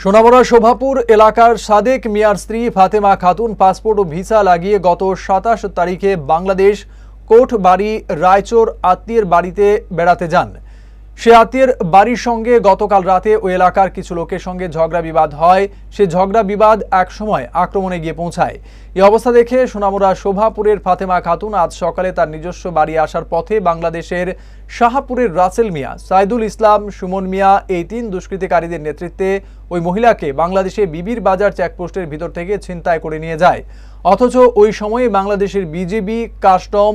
সোনামুড়া শোভাপুর এলাকার সাদেক মিয়ার স্ত্রী ফাতেমা খাতুন পাসপোর্ট ও ভিসা লাগিয়ে গত ২৭ তারিখে বাংলাদেশ কোটবাড়ি রায়চর আত্মীয়ের বাড়িতে বেড়াতে যান। সে আত্মীয়ের বাড়ির সঙ্গে গতকাল রাতে ওই এলাকার কিছু লোকের সঙ্গে ঝগড়া বিবাদ হয়। সে ঝগড়া বিবাদ একসময় আক্রমণে গিয়ে পৌঁছায়। এই অবস্থা দেখে সোনামুড়া শোভাপুরের ফাতেমা খাতুন আজ সকালে তার নিজস্ব বাড়ি আসার পথে বাংলাদেশের শাহপুরের রাসেল মিয়া, সাইদুল ইসলাম, সুমন মিয়া এই ৩ দুষ্কৃতিকারীদের নেতৃত্বে ওই মহিলাকে বাংলাদেশে বিবির বাজার চেকপোস্টের ভিতর থেকে ছিনতাই করে নিয়ে যায়। অথচ ওই সময়ে বাংলাদেশের বিজিবি, কাস্টম,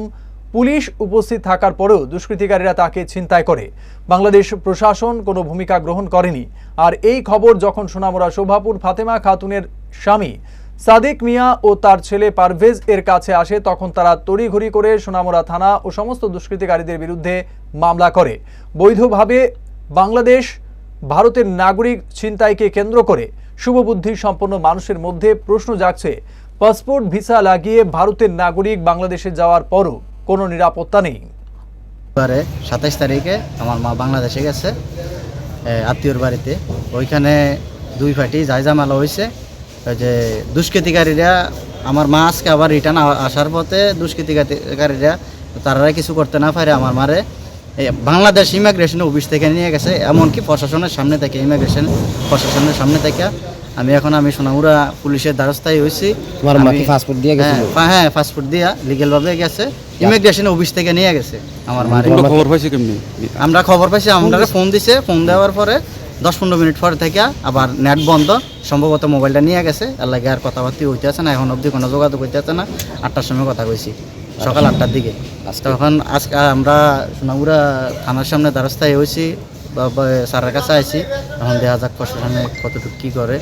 পুলিশ উপস্থিত থাকার পরেও দুষ্কৃতিকারীরা তাকে ছিনতাই করে। বাংলাদেশ প্রশাসন কোনো ভূমিকা গ্রহণ করেনি। আর এই খবর যখন সোনামুড়া শোভাপুর ফাতেমা খাতুনের স্বামী সাদেক মিয়া ও তার ছেলে পারভেজ এর কাছে আসে, তখন তারা তড়িঘড়ি করে সোনামুড়া থানা ও সমস্ত দুষ্কৃতিকারীদের বিরুদ্ধে মামলা করে। বৈধভাবে বাংলাদেশ ভারতের নাগরিক ছিনতাইকে কেন্দ্র করে শুভবুদ্ধি সম্পন্ন মানুষের মধ্যে প্রশ্ন জাগছে, পাসপোর্ট ভিসা লাগিয়ে ভারতের নাগরিক বাংলাদেশে যাওয়ার পরও কোনো নিরাপত্তা নেই। ২৭ তারিখে আমার মা বাংলাদেশে গেছে আত্মীয়র বাড়িতে। ওইখানে 2 পার্টি জায়জামালা হয়েছে। ওই যে দুষ্কৃতিকারীরা আমার মা আজকে আবার রিটার্ন আসার পথে দুষ্কৃতিকারীরা তারা কিছু করতে না পারে আমার মারে বাংলাদেশ ইমিগ্রেশন অফিস থেকে নিয়ে গেছে, এমনকি প্রশাসনের সামনে থেকে, ইমিগ্রেশন প্রশাসনের সামনে থেকে। আমি সোনামুড়া পুলিশের দ্বারস্থায় হয়েছি। পাসপোর্ট দিয়ে গেছে? হ্যাঁ, পাসপোর্ট দিয়া লিগেল ভাবে গেছে, ইমিগ্রেশন অফিস থেকে নিয়ে গেছে আমার মা। খবর পাইছি কেমনি? আমরা খবর পাইছি, আমরা ফোন দিছে, ফোন দেওয়ার পরে 10-15 মিনিট পরে থেকে আবার নেট বন্ধ, সম্ভবত মোবাইলটা নিয়ে গেছে। এর লাগে আর কথাবার্তা হইতে আছে না, এখন অবধি কোনো যোগাযোগ হইতে আছে না। 8টার সময় কথা কইছি, সকাল 8টার দিকে। তখন আজকে আমরা সোনামুড়া থানার সামনে দ্বারস্থায় হয়েছি, স্যারের কাছে আইছি। এখন দেখা যাক প্রশাসনে কতটুকু কী করে।